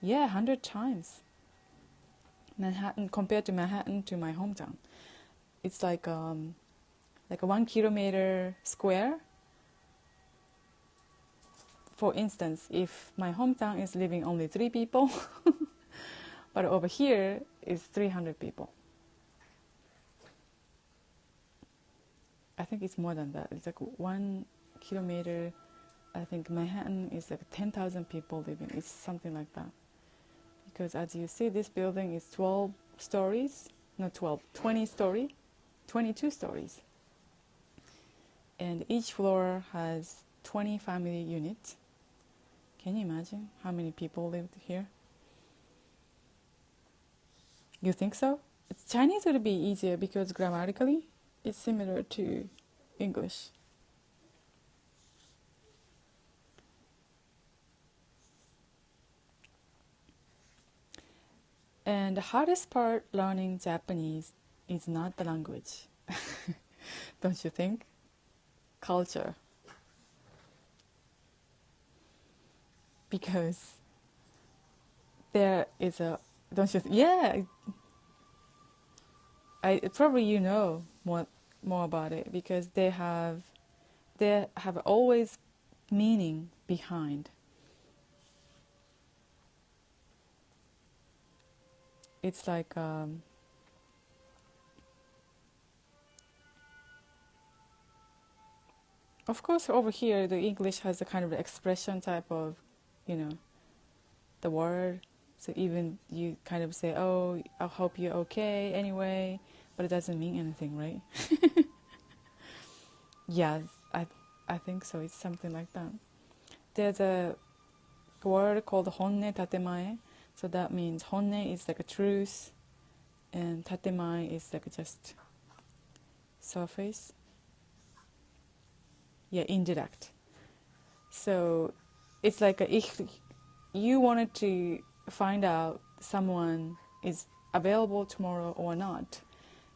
Yeah, 100 times. Manhattan compared to Manhattan to my hometown. It's like a 1 kilometer square. For instance, if my hometown is living only 3 people, but over here is 300 people. I think it's more than that. It's like 1 kilometer. I think Manhattan is like 10,000 people living. It's something like that. Because as you see, this building is 12 stories. Not 12, 20 story. 22 stories. And each floor has 20 family units. Can you imagine how many people lived here? You think so? Chinese would be easier because grammatically it's similar to English. And the hardest part learning Japanese is not the language. Don't you think? Culture. Because there is a, don't you yeah, I probably you know more about it because they have always meaning behind. It's like of course over here the English has a kind of expression type of, you know, the word. So even you kind of say, oh, I hope you're okay anyway, but it doesn't mean anything, right? Yeah, I think so. It's something like that. There's a word called honne tatemae. So that means honne is like a truth and tatemae is like just surface. Yeah, indirect. So it's like if you wanted to find out someone is available tomorrow or not.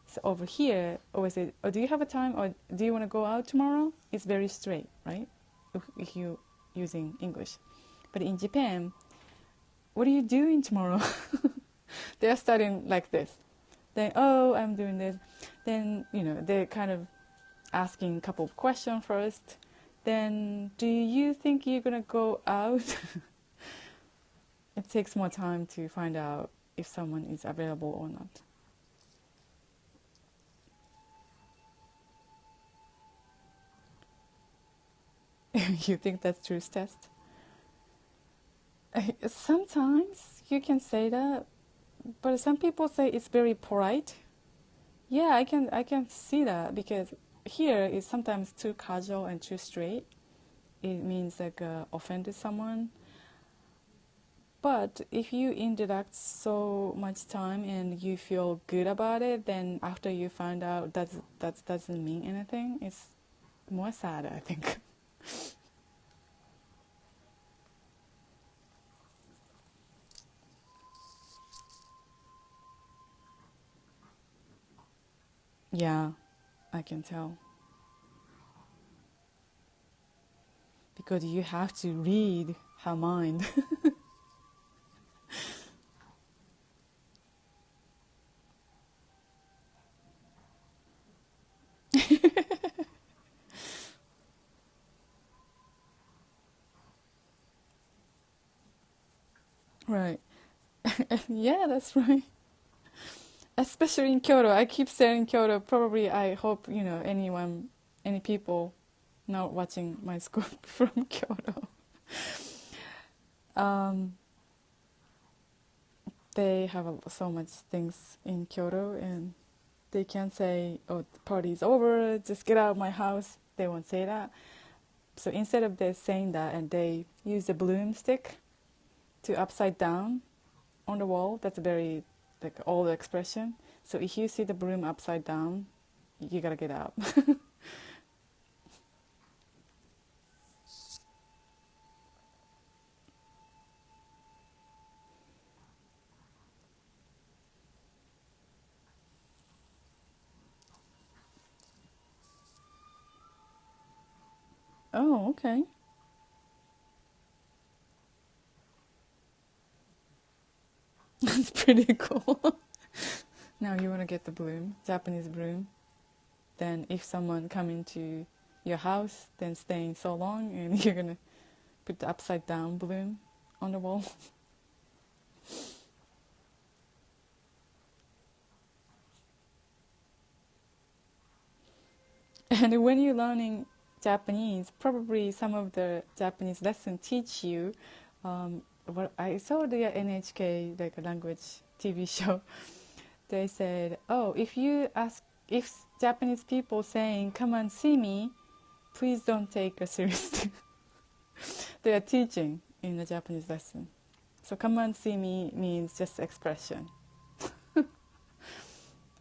So over here, always say, oh, do you have a time or do you want to go out tomorrow? It's very straight, right? If you're using English. But in Japan, what are you doing tomorrow? They're starting like this. Then, oh, I'm doing this. Then, you know, they're kind of asking a couple of questions first. Then, do you think you're going to go out? It takes more time to find out if someone is available or not. You think that's truth test? Sometimes you can say that, but some people say it's very polite. Yeah, I can see that because here is sometimes too casual and too straight. It means like offended someone. But if you interact so much time and you feel good about it, then after you find out that doesn't mean anything, it's more sad, I think. Yeah, I can tell. Because you have to read her mind. Right. Yeah, that's right. Especially in Kyoto. I keep saying Kyoto. Probably I hope, you know, any people not watching my scoop from Kyoto. Um, they have so much things in Kyoto, and they can't say, "Oh, the party's over. Just get out of my house." They won't say that. So instead of they saying that, and they use a broomstick to upside down on the wall. That's a very like old expression. So if you see the broom upside down, you gotta get out. Oh, okay. That's pretty cool. Now you want to get the broom, Japanese broom. Then if someone come into your house, then staying so long, and you're gonna put the upside down broom on the wall. And when you're learning Japanese, probably some of the Japanese lessons teach you. What I saw the NHK like a language TV show. They said, "Oh, if Japanese people saying 'come and see me,' please don't take it seriously." They are teaching in the Japanese lesson. So "come and see me" means just expression.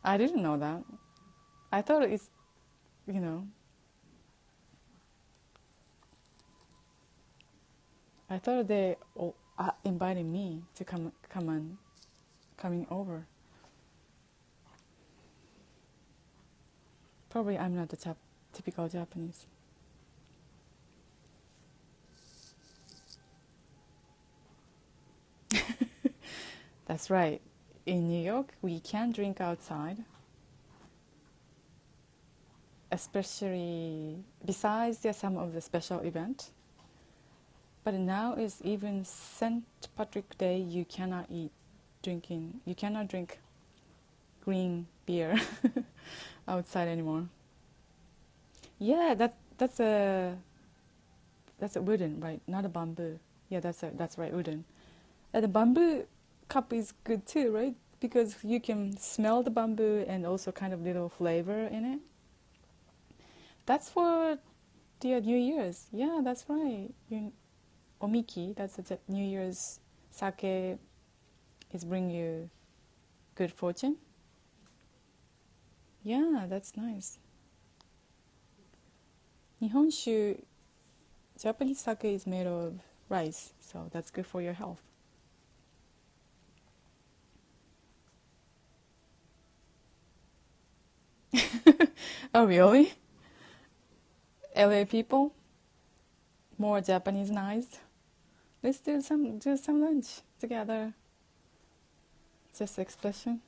I didn't know that. I thought it's you know I thought they invited me to coming over. Probably I'm not the typical Japanese. That's right. In New York, we can drink outside, especially besides some of the special event. But now is even St. Patrick Day. You cannot drink green beer outside anymore. Yeah, that's a wooden, right? Not a bamboo. Yeah, that's right, wooden. And the bamboo cup is good too, right? Because you can smell the bamboo and also kind of little flavor in it. That's for the New Year's. Yeah, that's right. Omiki, that's the New Year's sake is bring you good fortune. Yeah, that's nice. Nihonshu, Japanese sake is made of rice, so that's good for your health. Oh, really? LA people, more Japanese-nized. Let's do some lunch together. Just expression.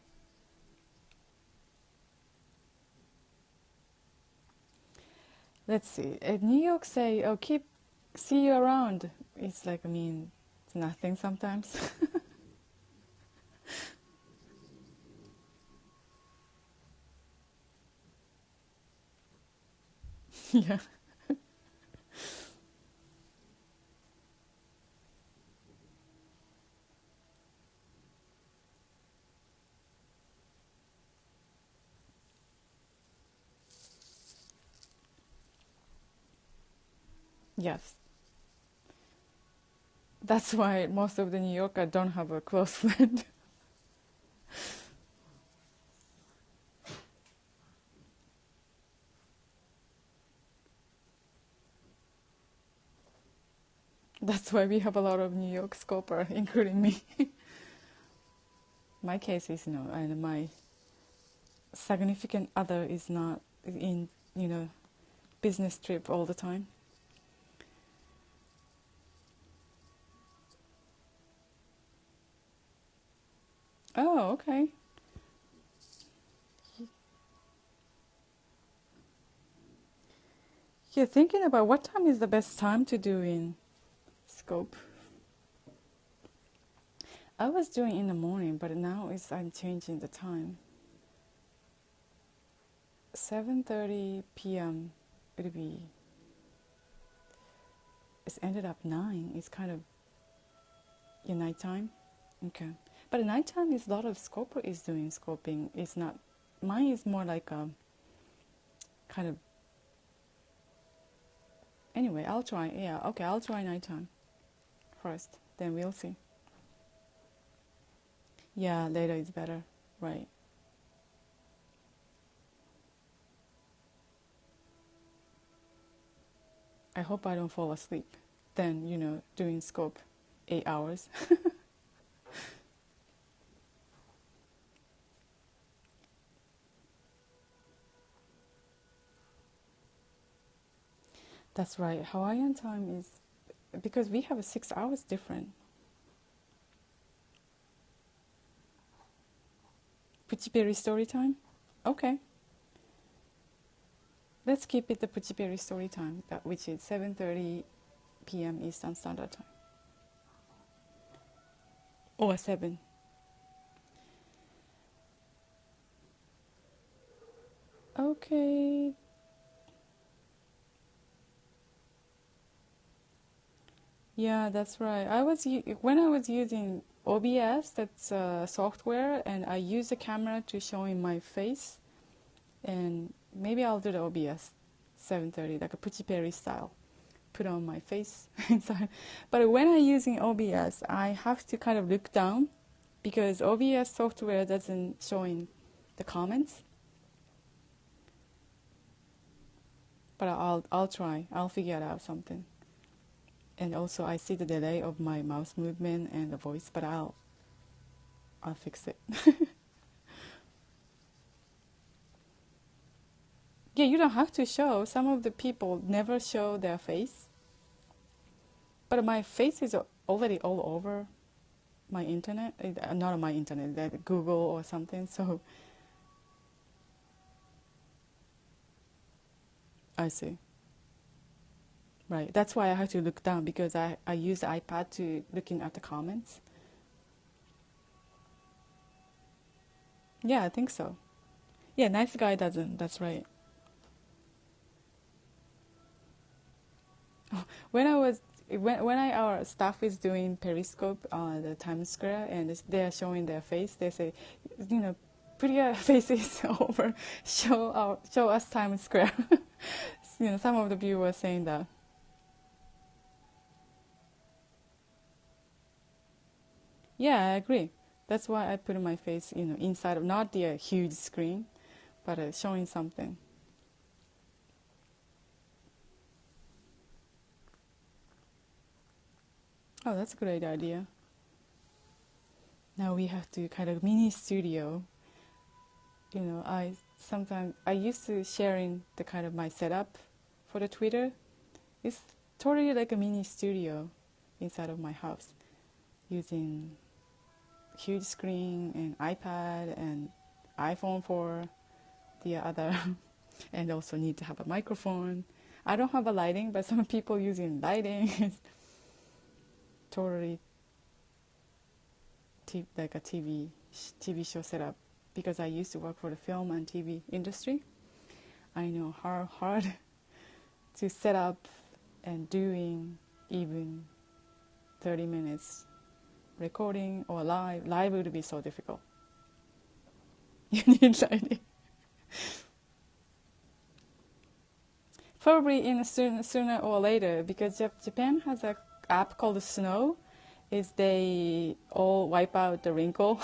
Let's see. New York say, "Oh, see you around." It's like it's nothing sometimes. Yeah. Yes. That's why most of the New Yorker don't have a close friend. That's why we have a lot of New York scoper, including me. My case is no, and my significant other is not in, business trip all the time. Oh, okay. Yeah, thinking about what time is the best time to do in scope. I was doing in the morning, but now I'm changing the time. 7:30 p.m. It'll be. It's ended up 9. It's kind of In nighttime? Okay. But at nighttime is a lot of scoper is doing scoping. It's not, mine is more like a kind of, anyway, I'll try. Yeah, okay, I'll try nighttime first. Then we'll see. Yeah, later is better. Right. I hope I don't fall asleep. Then, doing scope 8 hours. That's right. Hawaiian time is, because we have a 6 hours different. Puchiperi story time? Okay. Let's keep it the Puchiperi story time, which is 7:30 p.m. Eastern Standard Time. Or 7. Okay. Yeah, that's right. When I was using OBS, that's software, and I use the camera to show in my face, and maybe I'll do the OBS 7:30, like a Puchiperi style, put on my face inside. But when I'm using OBS, I have to kind of look down because OBS software doesn't show in the comments. But I'll try. I'll figure out something. And also I see the delay of my mouse movement and the voice, but I'll fix it. Yeah, you don't have to show. Some of the people never show their face. But my face is already all over my internet. Not on my internet, that Google or something. So I see. Right. That's why I have to look down because I use the iPad to looking at the comments. Yeah, I think so. Yeah, nice guy doesn't. That's right. When our staff is doing Periscope on the Times Square and they are showing their face, they say, put your faces over, show us Times Square. Some of the people were saying that. Yeah, I agree. That's why I put my face, inside of not the huge screen, but showing something. Oh, that's a great idea. Now we have to kind of mini studio. I used to sharing the kind of my setup for the Twitter. It's totally like a mini studio inside of my house using huge screen and iPad and iPhone for the other and also need to have a microphone. I don't have a lighting, but some people using lighting. It's totally like a TV show setup because I used to work for the film and TV industry. I know how hard to set up and doing even 30 minutes recording or live. Live would be so difficult. You need lighting. Probably sooner or later, because Japan has an app called Snow. They all wipe out the wrinkle,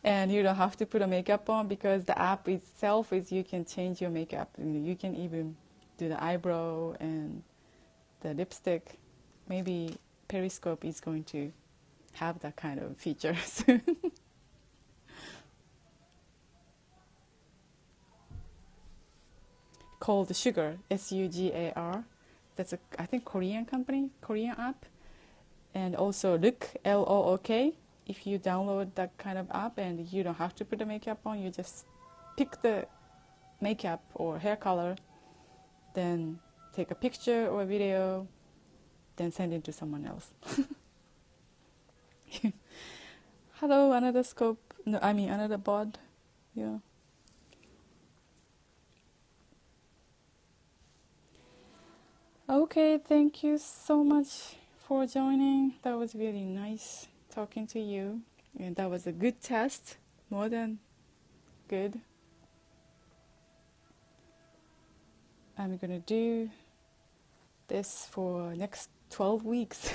and you don't have to put a makeup on because the app itself you can change your makeup. You can even do the eyebrow and the lipstick. Maybe Periscope is going to have that kind of feature soon. Called Sugar, SUGAR. That's I think Korean company, Korean app. And also Look, LOOK. If you download that kind of app and you don't have to put the makeup on, you just pick the makeup or hair color, then take a picture or a video, then send it to someone else. Hello, another scope. No, I mean another bod. Yeah. Okay, thank you so much for joining. That was really nice talking to you. And that was a good test, more than good. I'm gonna do this for next 12 weeks.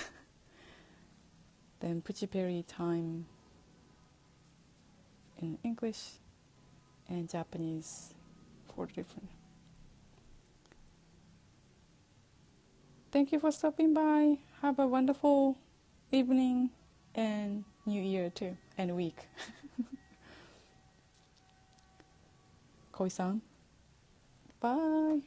Then Puchiperi time in English and Japanese for different. Thank you for stopping by. Have a wonderful evening and New Year too, and week. Koi-san, bye.